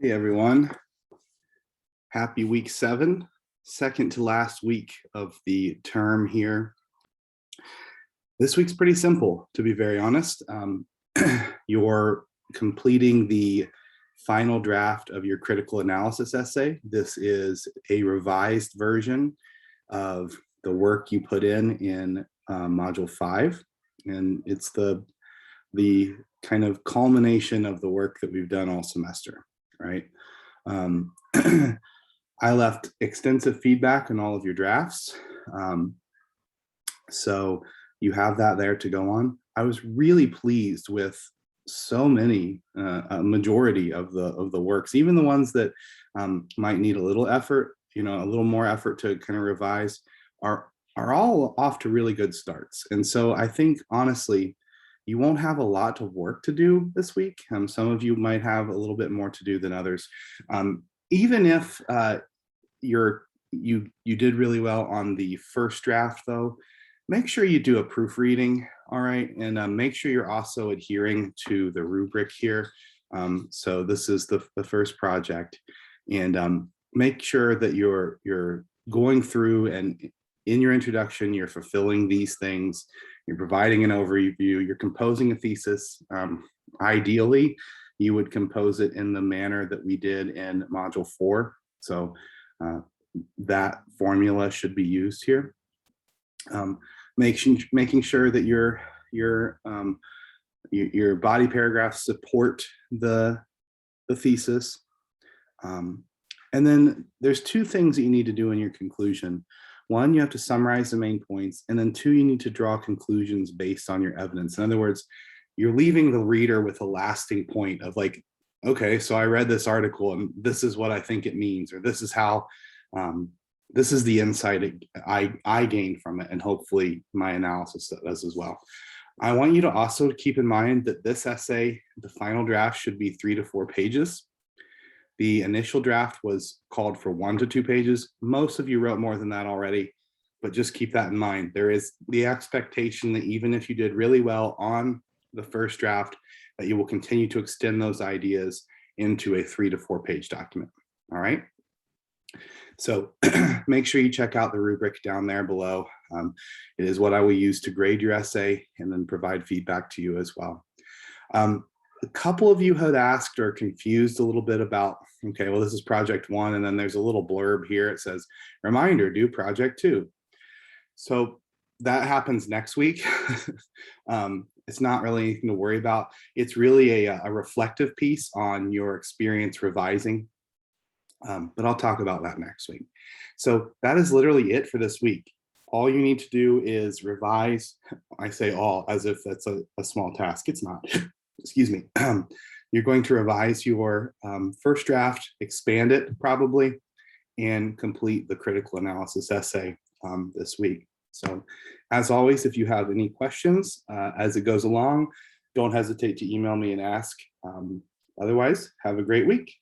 Hey everyone, happy week 7, second to last week of the term here. This week's pretty simple, to be very honest. You're completing the final draft of your critical analysis essay. This is a revised version of the work you put in module 5, and it's the kind of culmination of the work that we've done all semester, right? I left extensive feedback on all of your drafts. So you have that there to go on. I was really pleased with so many, a majority of the works, even the ones that might need a little effort, a little more effort to kind of revise, are all off to really good starts. And so I think, honestly, you won't have a lot of work to do this week. Some of you might have a little bit more to do than others. Even if you did really well on the first draft, though, make sure you do a proofreading, all right? And make sure you're also adhering to the rubric here. So this is the first project. And make sure that you're going through, and in your introduction, you're fulfilling these things. You're providing an overview, you're composing a thesis. Ideally, you would compose it in the manner that we did in module 4. So that formula should be used here. Making sure that your body paragraphs support the thesis. And then there's 2 things that you need to do in your conclusion. 1, you have to summarize the main points, and then 2, you need to draw conclusions based on your evidence. In other words, you're leaving the reader with a lasting point of like, okay, so I read this article and this is what I think it means, or this is how, this is the insight I gained from it, and hopefully my analysis does as well. I want you to also keep in mind that this essay, the final draft, should be 3 to 4 pages. The initial draft was called for 1 to 2 pages. Most of you wrote more than that already, but just keep that in mind. There is the expectation that even if you did really well on the first draft, that you will continue to extend those ideas into a 3 to 4 page document, all right? So make sure you check out the rubric down there below. It is what I will use to grade your essay and then provide feedback to you as well. A couple of you had asked or confused a little bit about, okay, well, this is project 1, and then there's a little blurb here. It says, reminder, do project 2. So that happens next week. It's not really anything to worry about. It's really a reflective piece on your experience revising. But I'll talk about that next week. So that is literally it for this week. All you need to do is revise. I say all as if that's a small task. It's not. Excuse me. You're going to revise your first draft, expand it probably, and complete the critical analysis essay this week. So as always, if you have any questions as it goes along, don't hesitate to email me and ask. Otherwise, have a great week.